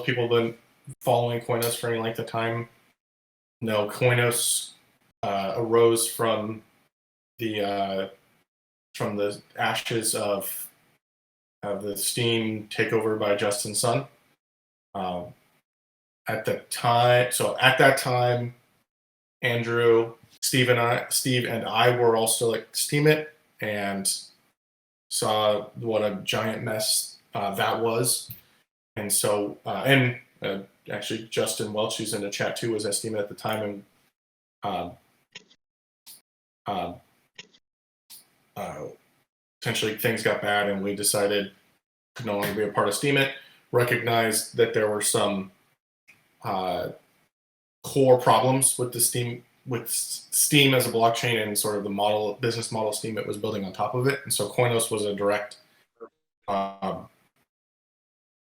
if people have been following Koinos for any length of time know, Koinos arose from the ashes of the Steam takeover by Justin Sun. At that time, Andrew, Steve, and I were all still at Steemit and saw what a giant mess that was. And so, actually, Justin Welch, who's in the chat too, was at Steemit at the time, and essentially things got bad, and we decided to no longer be a part of Steemit. Recognized that there were some core problems with Steam as a blockchain and sort of the business model Steemit was building on top of it. And so Koinos was a direct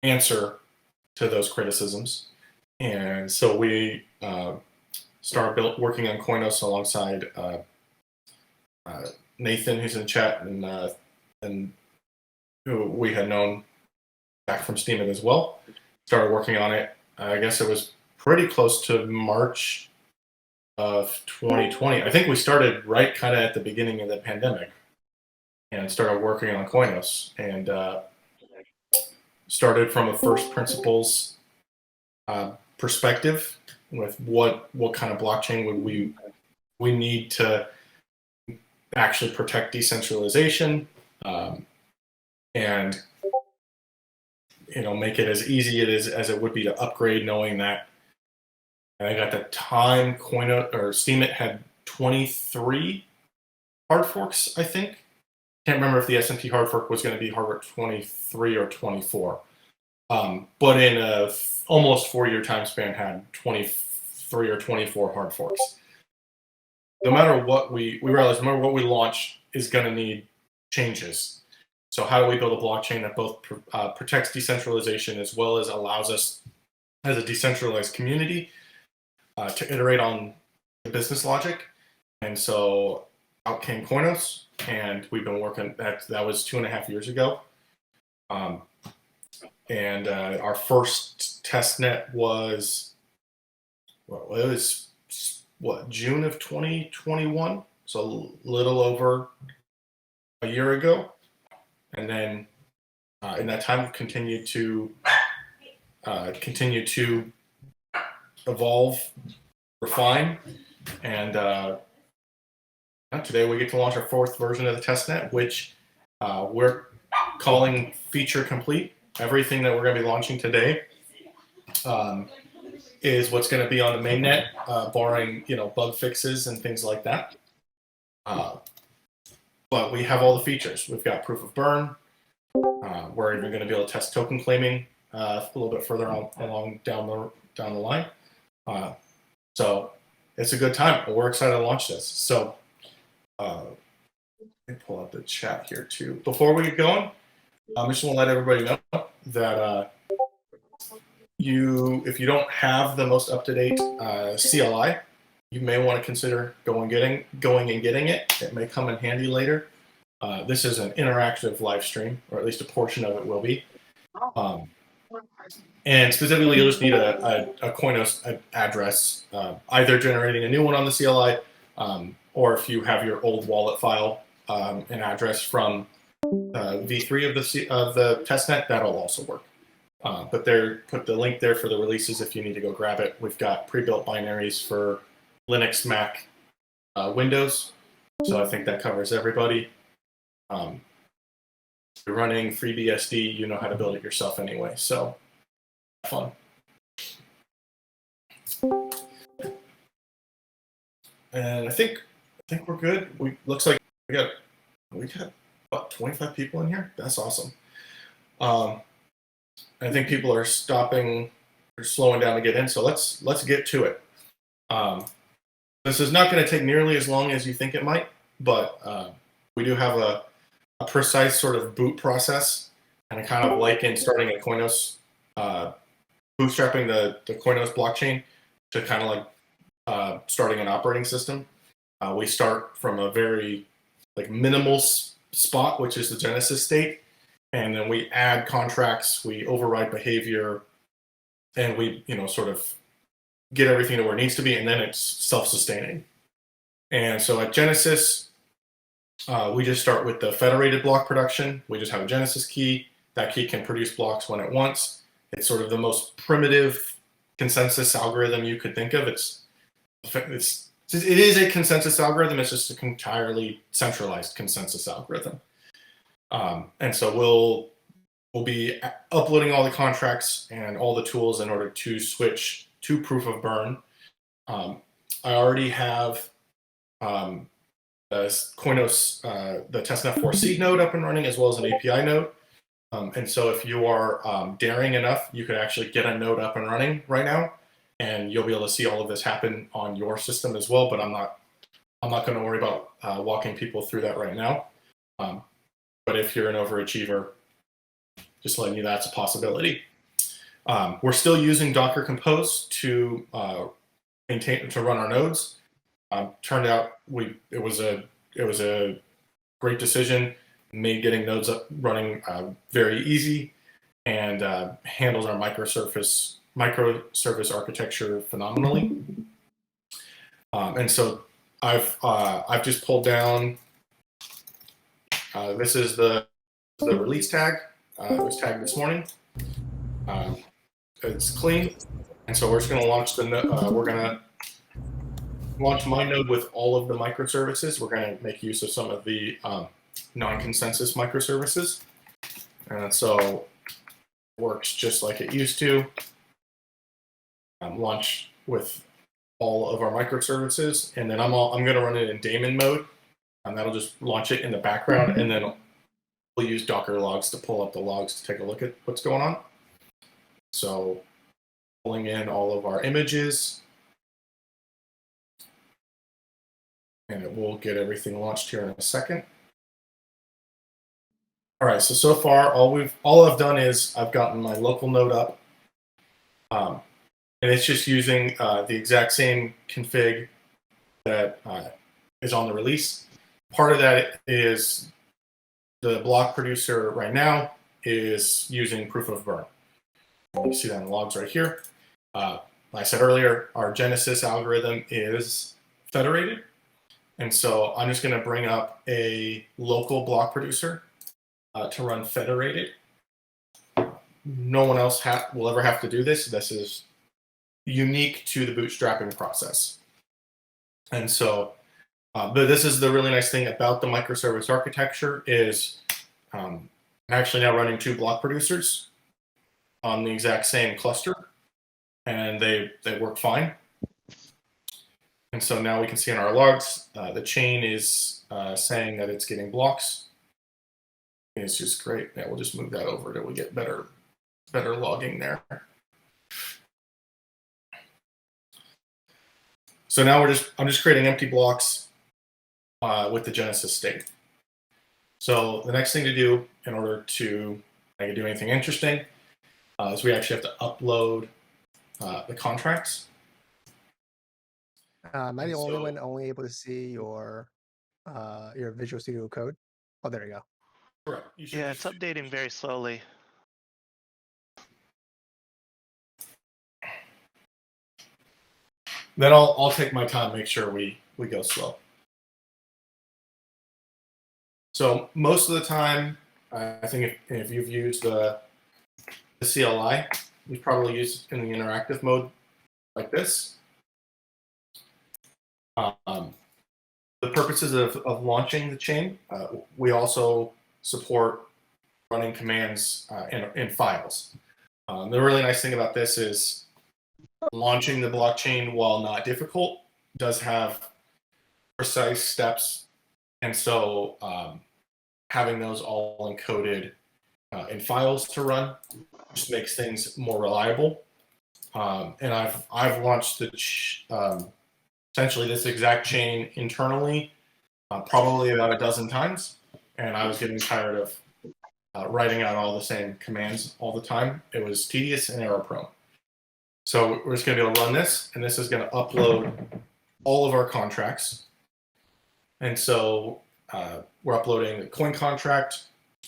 answer to those criticisms. And so we started working on Koinos alongside Nathan, who's in chat, and who we had known back from Steemit as well. Started working on it. I guess it was pretty close to March of 2020. I think we started right kind of at the beginning of the pandemic and started working on Koinos, and started from a first principles perspective with what kind of blockchain would we need to actually protect decentralization, and make it as easy as it would be to upgrade, knowing that I think at the time Steemit had 23 hard forks, I think. Can't remember if the S&P hard fork was going to be hard fork 23 or 24. But in a almost 4-year time span had 23 or 24 hard forks. No matter what we realized, no matter what we launch is going to need changes. So how do we build a blockchain that both protects decentralization as well as allows us as a decentralized community to iterate on the business logic? And so out came Koinos, and we've been working. That was 2.5 years ago. And our first testnet was, June of 2021, so a little over a year ago. And then in that time, we've continued to evolve, refine, and today we get to launch our 4th version of the testnet, which we're calling feature complete. Everything that we're going to be launching today is what's going to be on the mainnet, barring bug fixes and things like that. But we have all the features. We've got proof of burn. We're even going to be able to test token claiming a little bit further along down the line. So it's a good time. We're excited to launch this. So let me pull up the chat here too. Before we get going, I just want to let everybody know that if you don't have the most up-to-date CLI, you may want to consider going and getting it. It may come in handy later. This is an interactive live stream, or at least a portion of it will be. And specifically, you'll just need a Koinos address, either generating a new one on the CLI, or if you have your old wallet file, an address from V3 of the testnet, that'll also work. But put the link there for the releases if you need to go grab it. We've got pre-built binaries for Linux, Mac, Windows, so I think that covers everybody. If you're running FreeBSD, you know how to build it yourself anyway, so fun. And I think we're good. Looks like we got about 25 people in here. That's awesome. I think people are slowing down to get in, so let's get to it. This is not going to take nearly as long as you think it might, but we do have a precise sort of boot process, and I kind of liken starting at Koinos, bootstrapping the Koinos blockchain to kind of like starting an operating system. We start from a very minimal spot, which is the Genesis state, and then we add contracts, we override behavior, and we, sort of get everything to where it needs to be, and then it's self-sustaining. And so at Genesis, we just start with the federated block production. We just have a Genesis key. That key can produce blocks when it wants. It's sort of the most primitive consensus algorithm you could think of. It is a consensus algorithm. It's just an entirely centralized consensus algorithm. And so we'll be uploading all the contracts and all the tools in order to switch to proof of burn. I already have the Koinos, the Testnet 4 seed node up and running, as well as an API node. And so if you are daring enough, you could actually get a node up and running right now, and you'll be able to see all of this happen on your system as well. But I'm not going to worry about walking people through that right now. But if you're an overachiever, just letting you that's a possibility. We're still using Docker Compose to run our nodes. Turned out it was a great decision. Made getting nodes up running very easy, and handles our microservice architecture phenomenally. And so I've just pulled down. This is the release tag. It was tagged this morning. It's clean, and so we're just going to launch we're going to launch my node with all of the microservices. We're going to make use of some of the non-consensus microservices, and so it works just like it used to. Launch with all of our microservices, and then I'm going to run it in daemon mode, and that'll just launch it in the background, and then we'll use Docker logs to pull up the logs to take a look at what's going on. So pulling in all of our images, and it will get everything launched here in a second. All right, so far all I've done is I've gotten my local node up, and it's just using the exact same config that is on the release. Part of that is the block producer right now is using proof of burn. You see that in the logs right here. Like I said earlier, our Genesis algorithm is federated, and so I'm just going to bring up a local block producer to run federated. No one else will ever have to do this. This is unique to the bootstrapping process. And so, but this is the really nice thing about the microservice architecture is I'm actually now running 2 block producers on the exact same cluster, and they work fine. And so now we can see in our logs, the chain is saying that it's getting blocks. It's just great. Yeah, we'll just move that over till we get better logging there. So now I'm just creating empty blocks with the Genesis state. So the next thing to do in order to do anything interesting is we actually have to upload the contracts. Am I the only one only able to see your Visual Studio Code? Oh, there you go. Correct. Yeah, it's updating very slowly. Then I'll take my time, make sure we go slow. So most of the time, I think if you've used the CLI, you've probably used it in the interactive mode like this. The purposes of launching the chain, we also support running commands in files. The really nice thing about this is launching the blockchain, while not difficult, does have precise steps, and so having those all encoded in files to run just makes things more reliable. And I've launched essentially this exact chain internally probably about a dozen times, and I was getting tired of writing out all the same commands all the time. It was tedious and error prone. So we're just going to be able to run this, and this is going to upload all of our contracts. And so we're uploading the coin contract,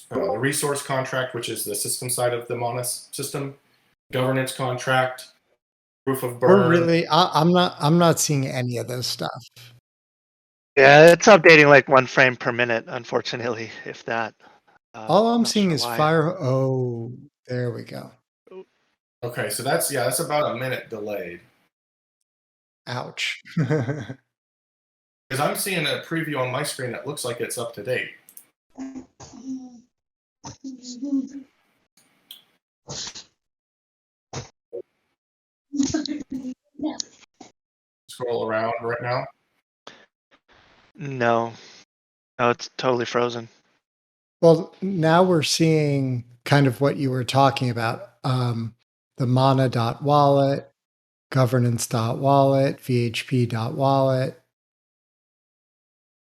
the resource contract, which is the system side of the Monas system, governance contract, proof of We're burn. really, I'm not seeing any of this stuff. Yeah, it's updating like 1 frame per minute, unfortunately, if that. All I'm Not seeing sure is why. fire. Oh, there we go. Okay, so that's about a minute delayed. Ouch. Because I'm seeing a preview on my screen that looks like it's up to date. Scroll around right now. No. No, it's totally frozen. Well, now we're seeing kind of what you were talking about. The mana.wallet, governance.wallet, vhp.wallet.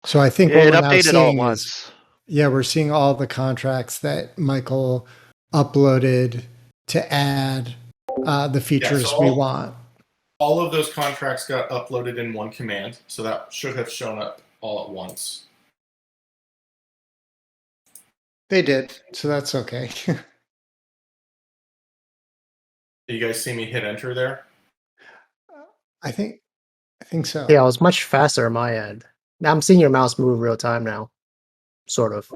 So I think what It we're now updated all at seeing is, once. yeah, we're seeing all the contracts that Michael uploaded to add the features so we want. all of those contracts got uploaded in one command, so that should have shown up all at once. They did, so that's okay. Do you guys see me hit enter there? I think so. Yeah, it was much faster on my end. Now I'm seeing your mouse move real time now. Sort of.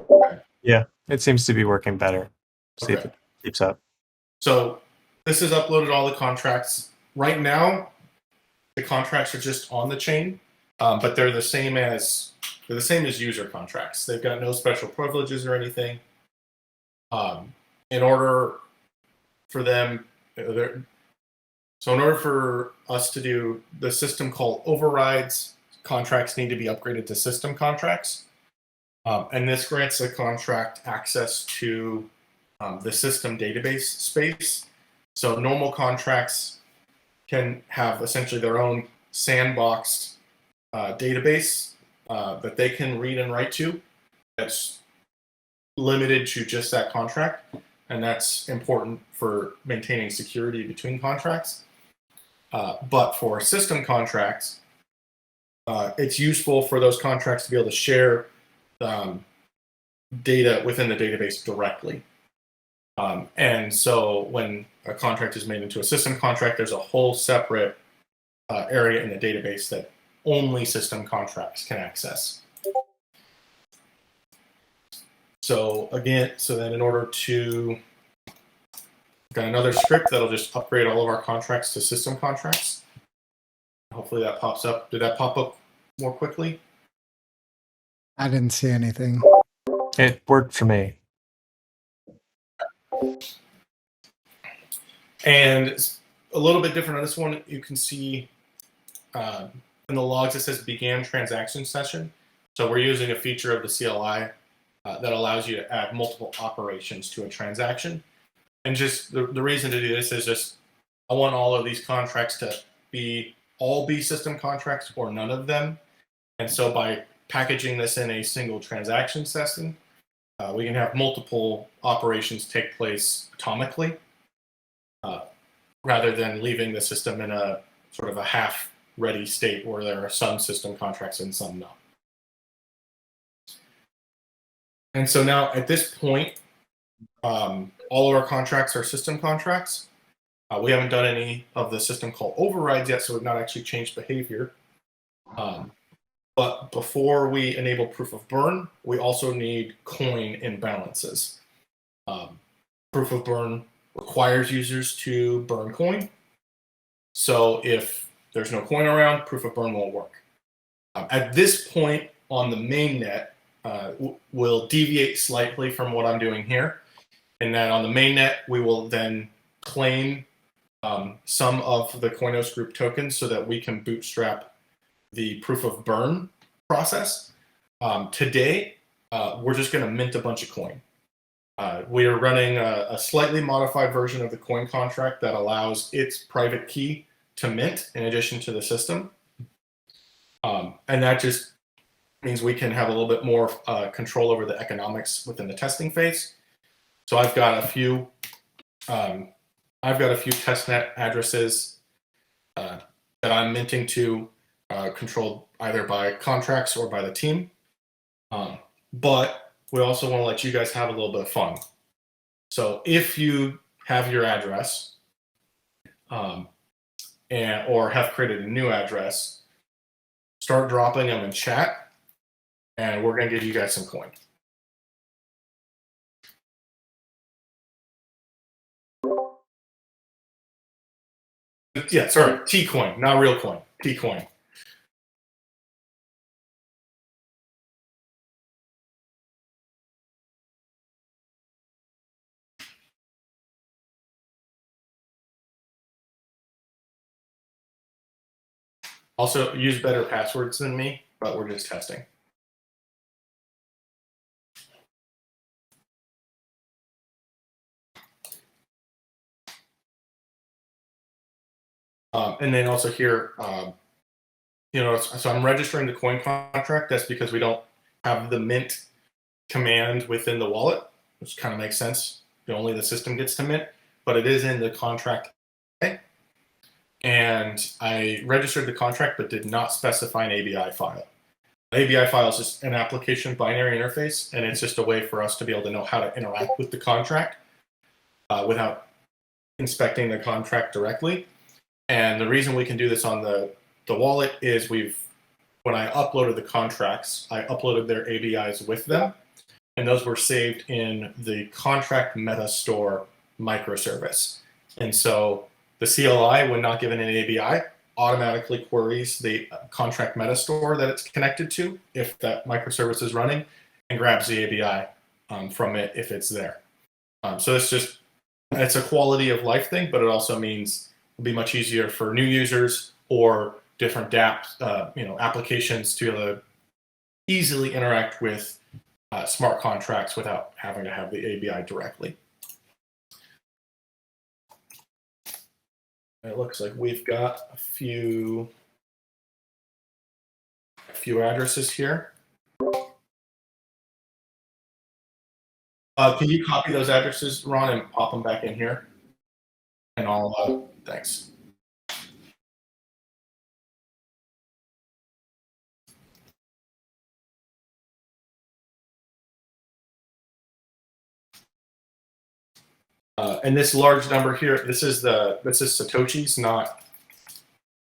Yeah, it seems to be working better. See if Okay. it keeps up. So this has uploaded all the contracts. Right now, the contracts are just on the chain, but they're the same as user contracts. They've got no special privileges or anything. In order for them, so in order for us to do the system call overrides, contracts need to be upgraded to system contracts. And this grants the contract access to the system database space. So normal contracts can have essentially their own sandboxed database that they can read and write to. That's limited to just that contract, and that's important for maintaining security between contracts. But for system contracts, it's useful for those contracts to be able to share data within the database directly. And so when a contract is made into a system contract, there's a whole separate area in the database that only system contracts can access. So again, so then in order to, got another script that'll just upgrade all of our contracts to system contracts. Hopefully that pops up. Did that pop up more quickly? I didn't see anything. It worked for me. And a little bit different on this one, you can see in the logs it says began transaction session. So we're using a feature of the CLI that allows you to add multiple operations to a transaction. And just the reason to do this is just I want all of these contracts to all be system contracts or none of them. And so by packaging this in a single transaction session, we can have multiple operations take place atomically rather than leaving the system in a sort of a half-ready state where there are some system contracts and some not. And so now at this point, all of our contracts are system contracts. We haven't done any of the system call overrides yet, so we've not actually changed behavior. But before we enable proof of burn, we also need coin imbalances. Proof of burn requires users to burn coin. So if there's no coin around, proof of burn won't work. At this point on the mainnet, we'll deviate slightly from what I'm doing here. And that on the mainnet, we will then claim some of the Koinos group tokens so that we can bootstrap the proof of burn process. Today, we're just going to mint a bunch of coin. We are running a slightly modified version of the coin contract that allows its private key to mint in addition to the system. And that just means we can have a little bit more control over the economics within the testing phase. So I've got a few testnet addresses that I'm minting to, controlled either by contracts or by the team. But we also want to let you guys have a little bit of fun. So if you have your address or have created a new address, start dropping them in chat, and we're going to give you guys some coin. Yeah, sorry, T-coin, not real coin, T-coin. Also, use better passwords than me, but we're just testing. And then also here, so I'm registering the coin contract. That's because we don't have the mint command within the wallet, which kind of makes sense. Only the system gets to mint, but it is in the contract. And I registered the contract, but did not specify an ABI file. An ABI file is just an application binary interface, and it's just a way for us to be able to know how to interact with the contract without inspecting the contract directly. And the reason we can do this on the wallet is when I uploaded the contracts, I uploaded their ABIs with them, and those were saved in the contract meta store microservice. And so the CLI, when not given an ABI, automatically queries the contract meta store that it's connected to if that microservice is running, and grabs the ABI from it if it's there. So it's a quality of life thing, but it also means it'll be much easier for new users or different dApps, applications to be able to easily interact with smart contracts without having to have the ABI directly. It looks like we've got a few addresses here. Can you copy those addresses, Ron, and pop them back in here? And I'll, thanks. And this large number here, this is Satoshi's, not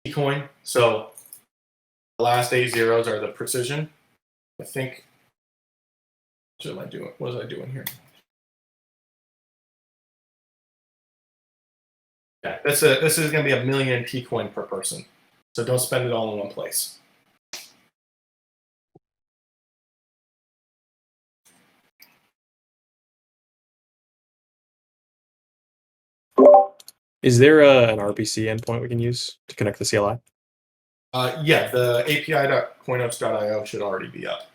Bitcoin. So the last 8 zeros are the precision. I think. What am I doing? What was I doing here? Yeah, this is going to be 1 million T-coin per person. So don't spend it all in one place. Is there an RPC endpoint we can use to connect the CLI? Yeah, the api.koinos.io should already be up.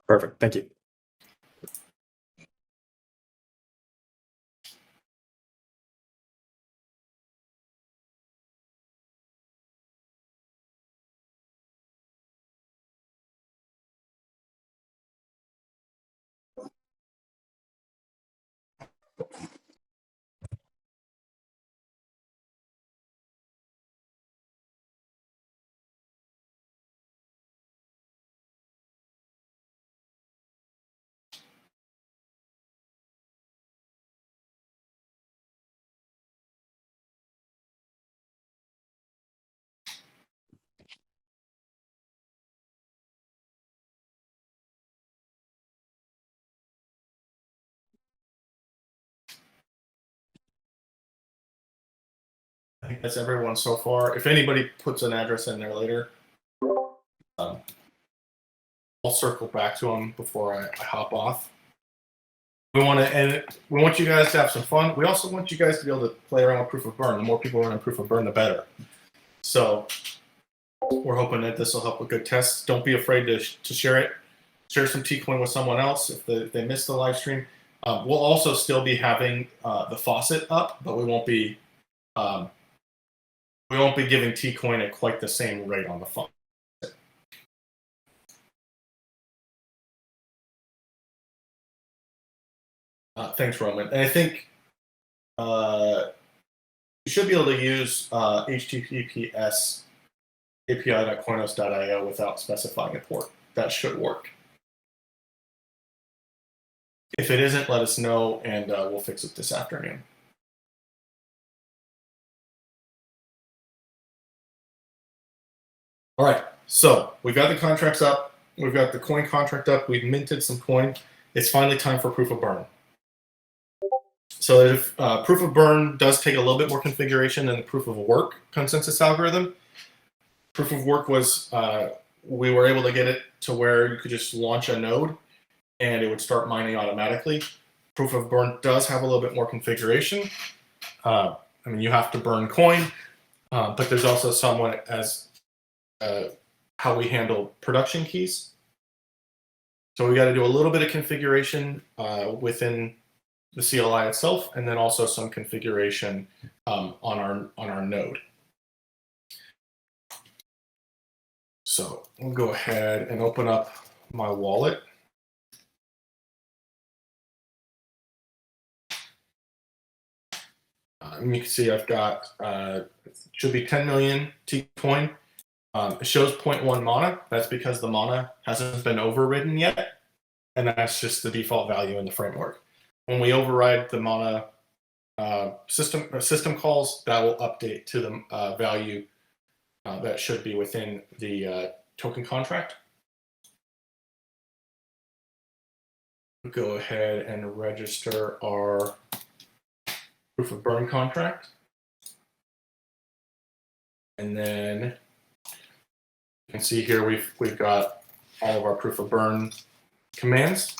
Perfect. Thank you. I think that's everyone so far. If anybody puts an address in there later, I'll circle back to them before I hop off. We want you guys to have some fun. We also want you guys to be able to play around with proof of burn. The more people run on proof of burn, the better. So we're hoping that this will help with good tests. Don't be afraid to share it. Share some T-coin with someone else if they missed the live stream. We'll also still be having the faucet up, but we won't be giving T-coin at quite the same rate on the faucet. Thanks, Roman. And I think you should be able to use HTTPS api.koinos.io without specifying a port. That should work. If it isn't, let us know, and we'll fix it this afternoon. All right, so we got the contracts up. We've got the coin contract up. We've minted some coin. It's finally time for proof of burn. So if proof of burn does take a little bit more configuration than the proof of work consensus algorithm. Proof of work was we were able to get it to where you could just launch a node and it would start mining automatically. Proof of burn does have a little bit more configuration. I mean, you have to burn coin, but there's also somewhat as how we handle production keys. So we got to do a little bit of configuration within the CLI itself, and then also some configuration on our node. So I'll go ahead and open up my wallet. And you can see I've got should be 10 million T coin. It shows 0.1 mana. That's because the mana hasn't been overridden yet, and that's just the default value in the framework. When we override the mana system calls, that will update to the value that should be within the token contract. We'll go ahead and register our proof of burn contract. And then you can see here we've got all of our proof of burn commands.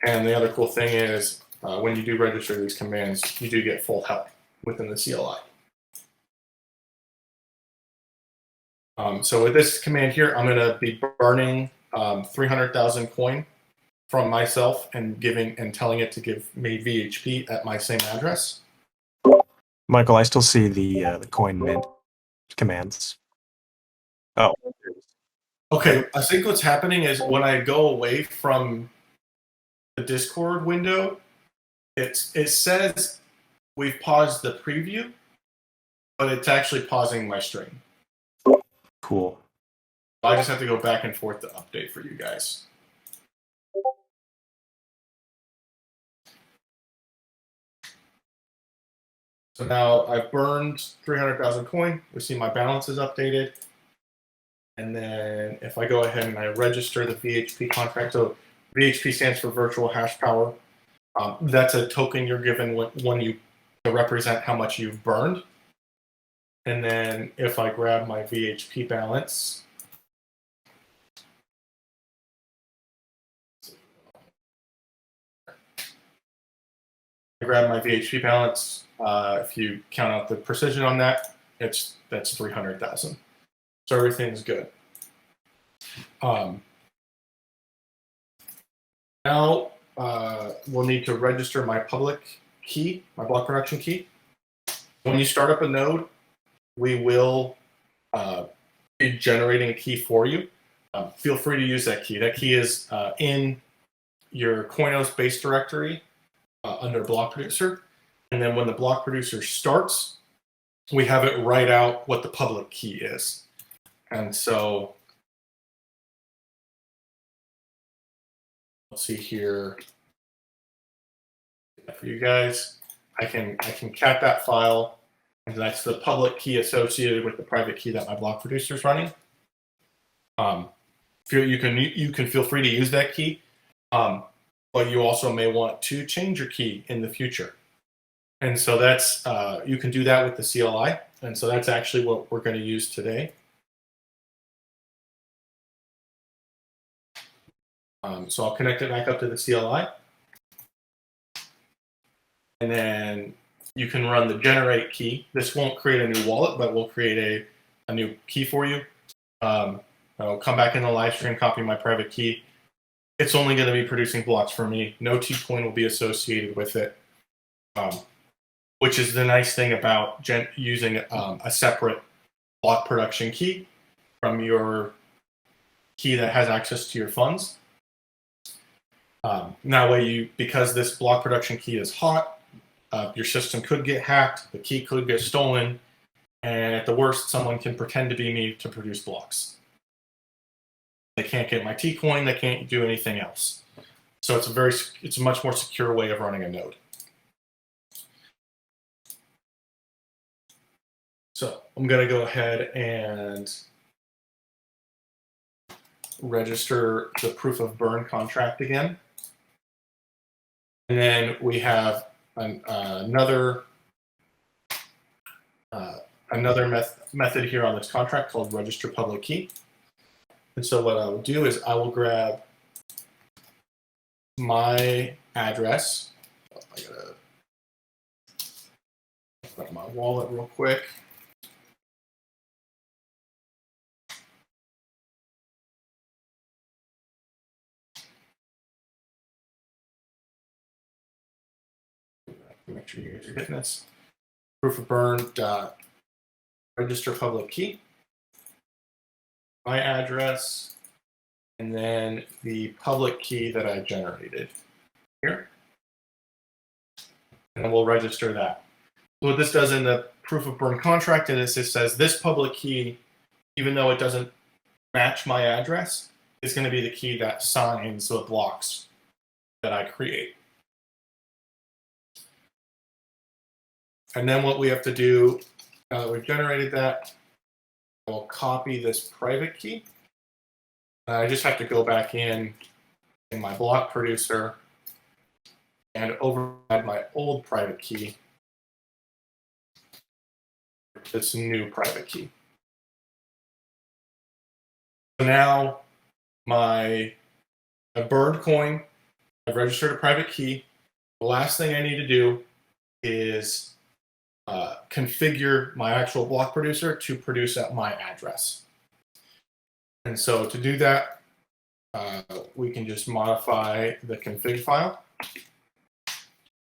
And the other cool thing is when you do register these commands, you do get full help within the CLI. So with this command here, I'm going to be burning 300,000 coin from myself and telling it to give me VHP at my same address. Michael, I still see the coin mint commands. Oh, Okay, I think what's happening is when I go away from the Discord window, it says we've paused the preview, but it's actually pausing my stream. cool. I just have to go back and forth to update for you guys. So now I've burned 300,000 coin. We see my balance is updated. And then if I go ahead and I register the VHP contract, so VHP stands for virtual hash power. That's a token you're given when you to represent how much you've burned. And then if I grab my VHP balance, I grab my VHP balance. If you count out the precision on that, that's 300,000. So everything's good. Now we'll need to register my public key, my block production key. When you start up a node, we will be generating a key for you. Feel free to use that key. That key is in your Koinos base directory under block producer. And then when the block producer starts, we have it write out what the public key is. And so let's see here for you guys. I can cat that file, and that's the public key associated with the private key that my block producer is running. You can feel free to use that key, but you also may want to change your key in the future. And so that's you can do that with the CLI, and so that's actually what we're going to use today. So I'll connect it back up to the CLI. And then you can run the generate key. This won't create a new wallet, but we'll create a new key for you. I'll come back in the live stream, copy my private key. It's only going to be producing blocks for me. No T-coin will be associated with it, which is the nice thing about using a separate block production key from your key that has access to your funds. That way, because this block production key is hot, your system could get hacked, the key could get stolen, and at the worst, someone can pretend to be me to produce blocks. They can't get my T-coin, they can't do anything else. So it's a much more secure way of running a node. So I'm going to go ahead and register the proof of burn contract again. And then we have another method here on this contract called register public key. And so what I will do is I will grab my address. I gotta open up my wallet real quick. Make sure you guys are getting this. Proof of burn register public key. My address, and then the public key that I generated here. And we'll register that. So what this does in the proof of burn contract is it says this public key, even though it doesn't match my address, is going to be the key that signs the blocks that I create. And then what we have to do, now that we've generated that, we'll copy this private key. I just have to go back in my block producer and override my old private key, this new private key. So now my burned coin, I've registered a private key. The last thing I need to do is configure my actual block producer to produce at my address. And so to do that, we can just modify the config file.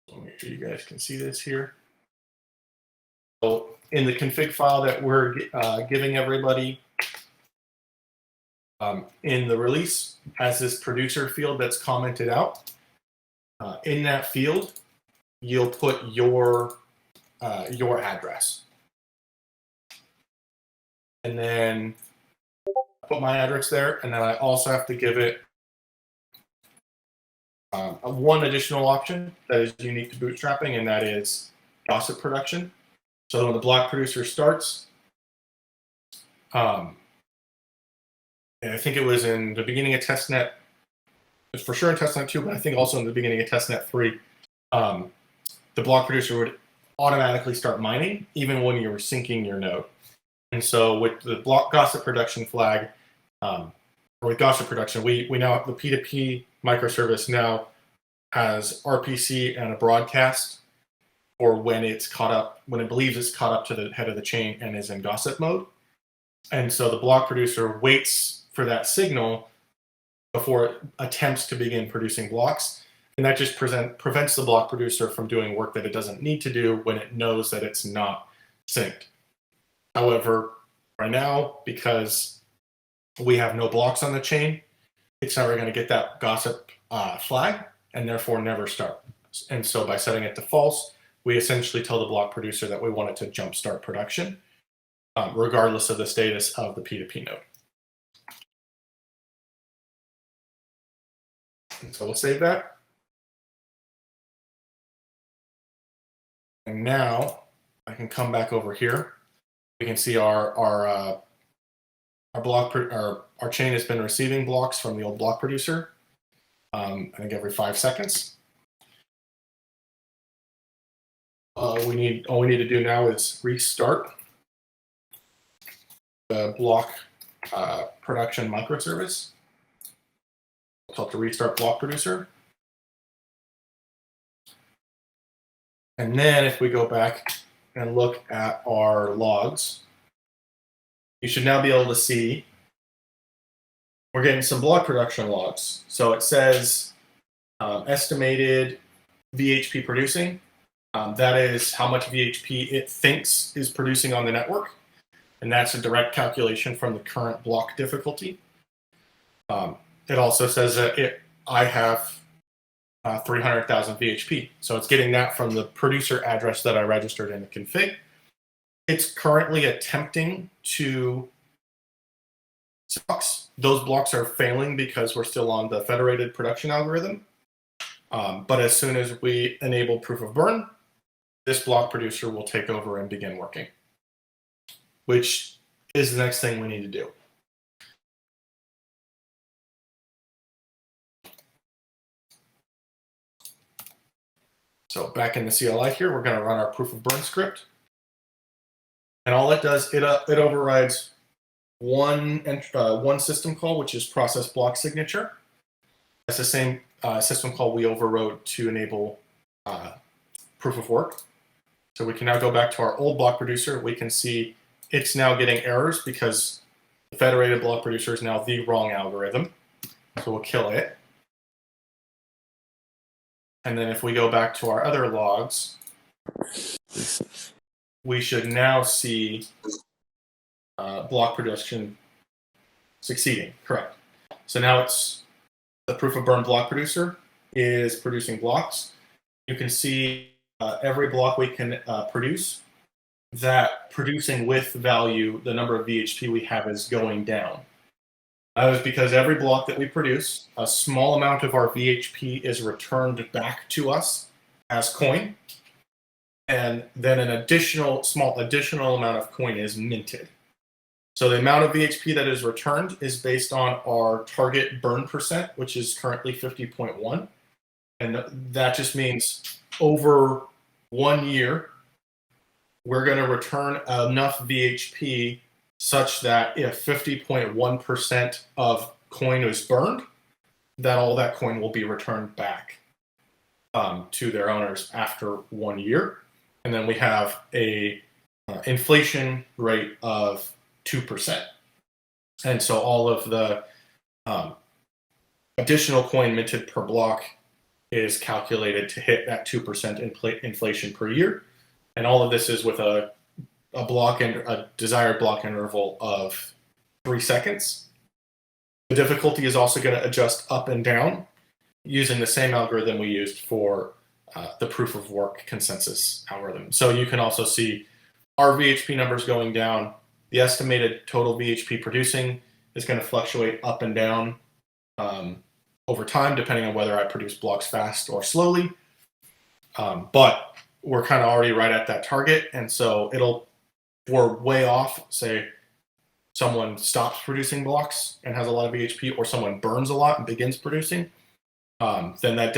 So make sure you guys can see this here. So in the config file that we're giving everybody in the release has this producer field that's commented out. In that field, you'll put your address. And then put my address there, and then I also have to give it one additional option that is unique to bootstrapping, and that is gossip production. So when the block producer starts, and I think it was in the beginning of Testnet, it's for sure in Testnet 2, but I think also in the beginning of Testnet 3, the block producer would automatically start mining even when you were syncing your node. And so with the block gossip production flag, or with gossip production, we now have the P2P microservice now has RPC and a broadcast, or when it's caught up, when it believes it's caught up to the head of the chain and is in gossip mode. And so the block producer waits for that signal before it attempts to begin producing blocks. And that just prevents the block producer from doing work that it doesn't need to do when it knows that it's not synced. However, right now, because we have no blocks on the chain, it's never going to get that gossip flag and therefore never start. And so by setting it to false, we essentially tell the block producer that we want it to jumpstart production, regardless of the status of the P2P node. And so we'll save that. And now I can come back over here. We can see our chain has been receiving blocks from the old block producer. I think every 5 seconds. All we need to do now is restart the block production microservice. So to restart block producer. And then if we go back and look at our logs, you should now be able to see we're getting some block production logs. So it says estimated VHP producing. That is how much VHP it thinks is producing on the network. And that's a direct calculation from the current block difficulty. It also says that I have 300,000 VHP. So it's getting that from the producer address that I registered in the config. It's currently attempting to blocks. Those blocks are failing because we're still on the federated production algorithm. But as soon as we enable proof of burn, this block producer will take over and begin working, which is the next thing we need to do. So back in the CLI here, we're going to run our proof of burn script. And all it does, it overrides one system call, which is process block signature. That's the same system call we overrode to enable proof of work. So we can now go back to our old block producer. We can see it's now getting errors because the federated block producer is now the wrong algorithm. So we'll kill it. And then if we go back to our other logs, we should now see block production succeeding. Correct. So now it's the proof of burn block producer is producing blocks. You can see every block we can produce, that producing with value, the number of VHP we have is going down. That is because every block that we produce, a small amount of our VHP is returned back to us as coin, and then an additional amount of coin is minted. So the amount of VHP that is returned is based on our target burn percent, which is currently 50.1. And that just means over 1 year, we're going to return enough VHP such that if 50.1% of coin is burned, that all that coin will be returned back to their owners after 1 year. And then we have a inflation rate of 2%. And so all of the additional coin minted per block is calculated to hit that 2% inflation per year. And all of this is with a desired block interval of 3 seconds. The difficulty is also going to adjust up and down using the same algorithm we used for the proof of work consensus algorithm. So you can also see our VHP numbers going down. The estimated total VHP producing is going to fluctuate up and down over time, depending on whether I produce blocks fast or slowly. But we're kind of already right at that target. And so we're way off, say someone stops producing blocks and has a lot of VHP, or someone burns a lot and begins producing, then that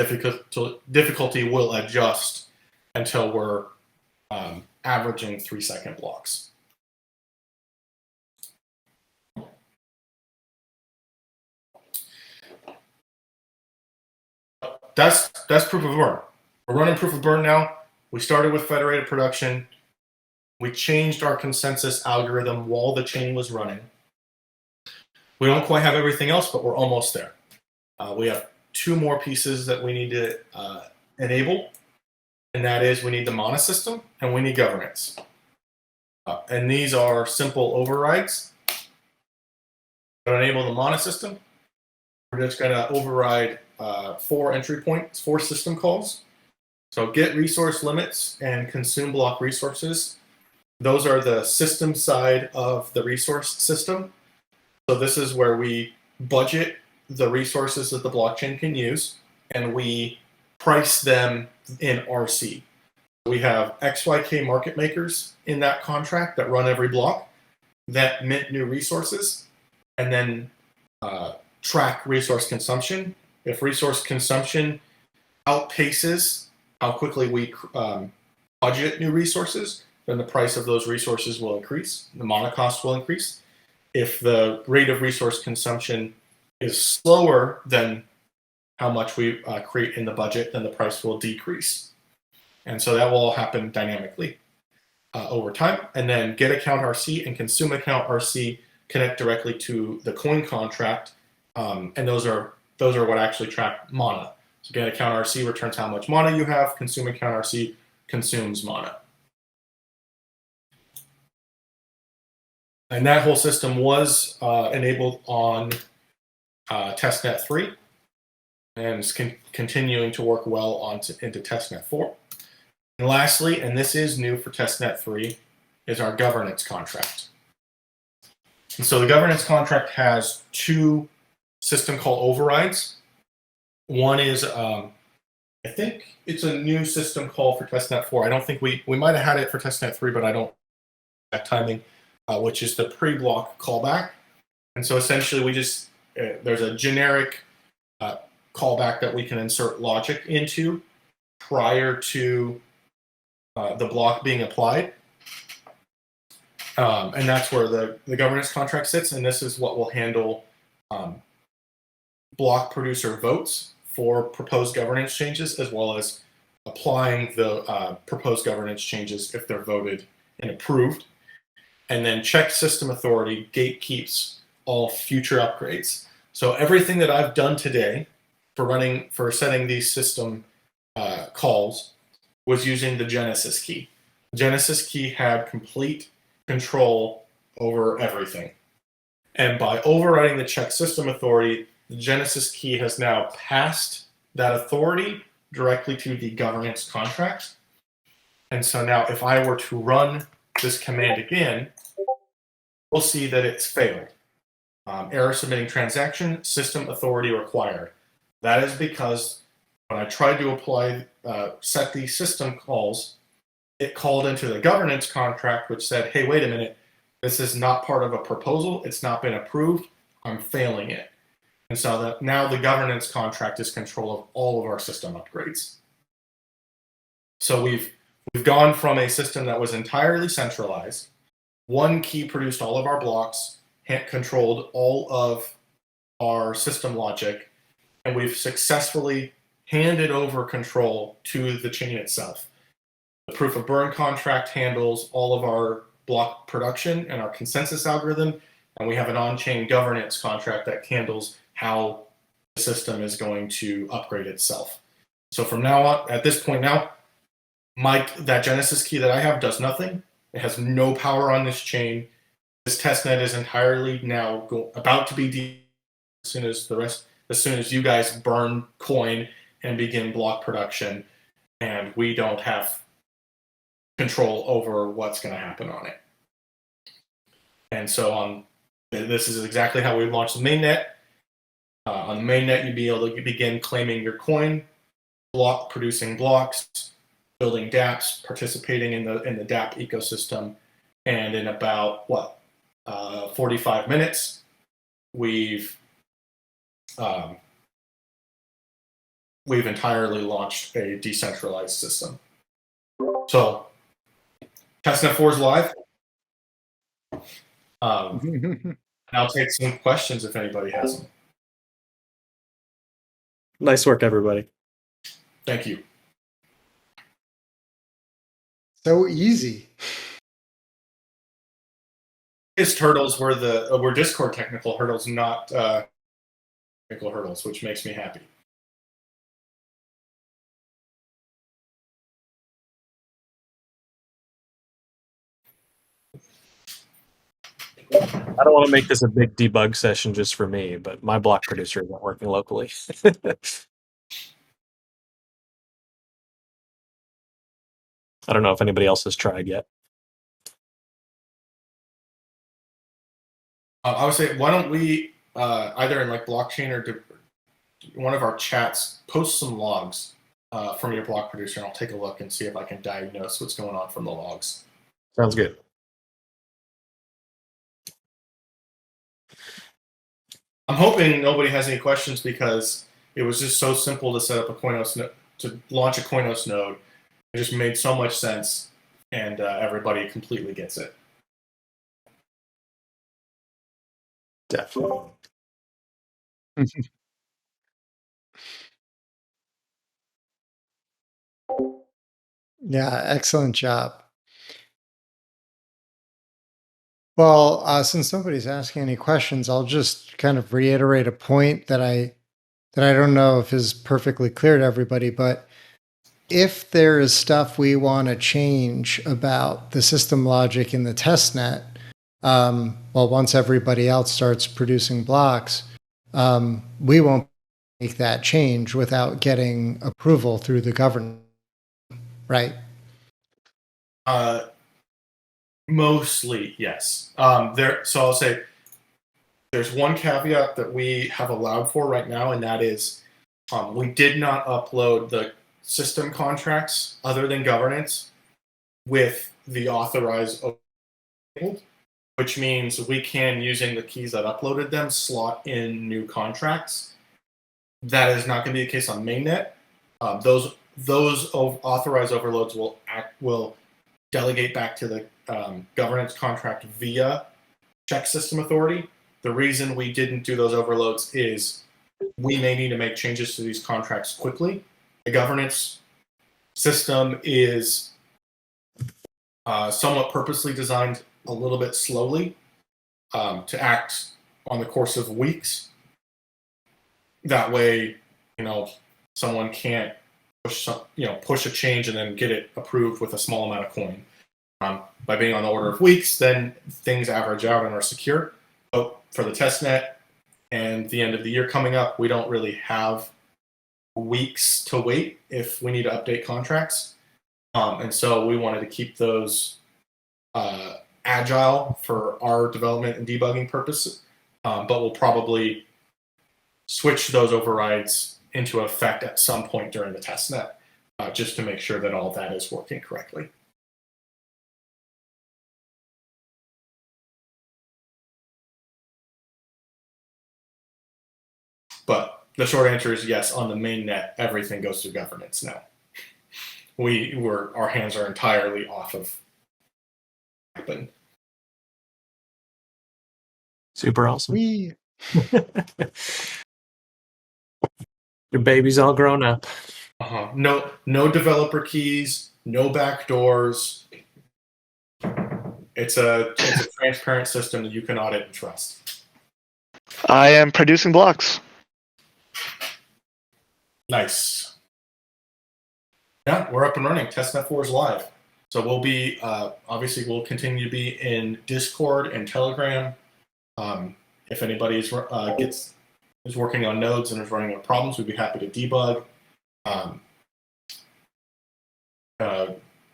difficulty will adjust until we're averaging 3-second blocks. That's proof of burn. We're running proof of burn now. We started with federated production. We changed our consensus algorithm while the chain was running. We don't quite have everything else, but we're almost there. We have 2 more pieces that we need to enable, and that is we need the mana system and we need governance. And these are simple overrides. To enable the mana system, we're just going to override 4 entry points, 4 system calls. So get resource limits and consume block resources. Those are the system side of the resource system. So this is where we budget the resources that the blockchain can use, and we price them in RC. We have XYK market makers in that contract that run every block that mint new resources and then track resource consumption. If resource consumption outpaces how quickly we budget new resources, then the price of those resources will increase. The mana cost will increase. If the rate of resource consumption is slower than how much we create in the budget, then the price will decrease. And so that will all happen dynamically over time. And then get account RC and consume account RC connect directly to the coin contract. And those are what actually track mana. So get account RC returns how much mana you have. Consume account RC consumes mana. And that whole system was enabled on Testnet 3 and is continuing to work well into Testnet 4. And lastly, and this is new for Testnet 3, is our governance contract. And so the governance contract has 2 system call overrides. One is, I think it's a new system call for Testnet 4. I don't think we might have had it for Testnet 3, but I don't have timing, which is the pre-block callback. And so essentially we just, there's a generic callback that we can insert logic into prior to the block being applied. And that's where the governance contract sits, and this is what will handle block producer votes for proposed governance changes, as well as applying the proposed governance changes if they're voted and approved. And then check system authority gatekeeps all future upgrades. So everything that I've done today for setting these system calls was using the Genesis key. The Genesis key had complete control over everything. And by overriding the check system authority, the Genesis key has now passed that authority directly to the governance contract. And so now if I were to run this command again, we'll see that it's failed. Error submitting transaction, system authority required. That is because when I tried to set these system calls, it called into the governance contract, which said, hey, wait a minute, this is not part of a proposal. It's not been approved. I'm failing it. And so now the governance contract is control of all of our system upgrades. So we've gone from a system that was entirely centralized. One key produced all of our blocks, controlled all of our system logic, and we've successfully handed over control to the chain itself. The proof of burn contract handles all of our block production and our consensus algorithm, and we have an on-chain governance contract that handles how the system is going to upgrade itself. So from now on, at this point now, that Genesis key that I have does nothing. It has no power on this chain. This testnet is entirely now about to be as soon as you guys burn coin and begin block production, and we don't have control over what's going to happen on it. And so this is exactly how we launched the mainnet. On the mainnet, you'd be able to begin claiming your coin, producing blocks, building dApps, participating in the dApp ecosystem, and in about 45 minutes, we've entirely launched a decentralized system. So Testnet 4 is live. I'll take some questions if anybody has them. Nice work, everybody. Thank you. So easy. Biggest hurdles were Discord technical hurdles, not technical hurdles, which makes me happy. I don't want to make this a big debug session just for me, but my block producer isn't working locally. I don't know if anybody else has tried yet. I would say, why don't we either in blockchain or one of our chats post some logs from your block producer, and I'll take a look and see if I can diagnose what's going on from the logs. Sounds good. I'm hoping nobody has any questions because it was just so simple to set up a Koinos to launch a Koinos node. It just made so much sense, and everybody completely gets it. Definitely. Yeah, excellent job. Well, since nobody's asking any questions, I'll just kind of reiterate a point that I don't know if is perfectly clear to everybody, but if there is stuff we want to change about the system logic in the testnet, once everybody else starts producing blocks, we won't make that change without getting approval through the government, right? Mostly, yes. So I'll say there's one caveat that we have allowed for right now, and that is we did not upload the system contracts other than governance with the authorized label, which means we can, using the keys that uploaded them, slot in new contracts. That is not going to be the case on mainnet. Those those authorized overloads will delegate back to the governance contract via check system authority. The reason we didn't do those overloads is we may need to make changes to these contracts quickly. The governance system is somewhat purposely designed a little bit slowly to act on the course of weeks. That way, someone can't push a change and then get it approved with a small amount of coin. By being on the order of weeks, then things average out and are secure. But for the testnet and the end of the year coming up, we don't really have weeks to wait if we need to update contracts. And so we wanted to keep those agile for our development and debugging purposes. But we'll probably switch those overrides into effect at some point during the testnet, just to make sure that all that is working correctly. But the short answer is yes, on the main net, everything goes through governance now. Our hands are entirely off of happen. Super awesome. We Your baby's all grown up. No developer keys, no backdoors. It's a transparent system that you can audit and trust. I am producing blocks. Nice. Yeah, we're up and running. Testnet 4 is live. So we'll be, obviously, we'll continue to be in Discord and Telegram. If anybody is working on nodes and is running into problems, we'd be happy to debug.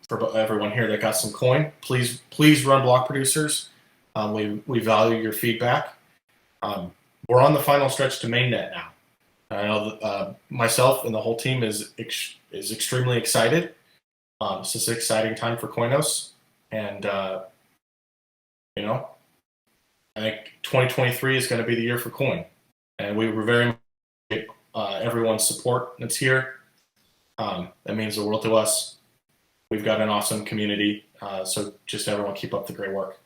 For everyone here that got some coin, please run block producers. We value your feedback. We're on the final stretch to mainnet now. I know that, myself and the whole team is extremely excited. This is an exciting time for Koinos, and I think 2023 is going to be the year for coin, and we were very much everyone's support that's here. That means the world to us. We've got an awesome community, so just everyone keep up the great work.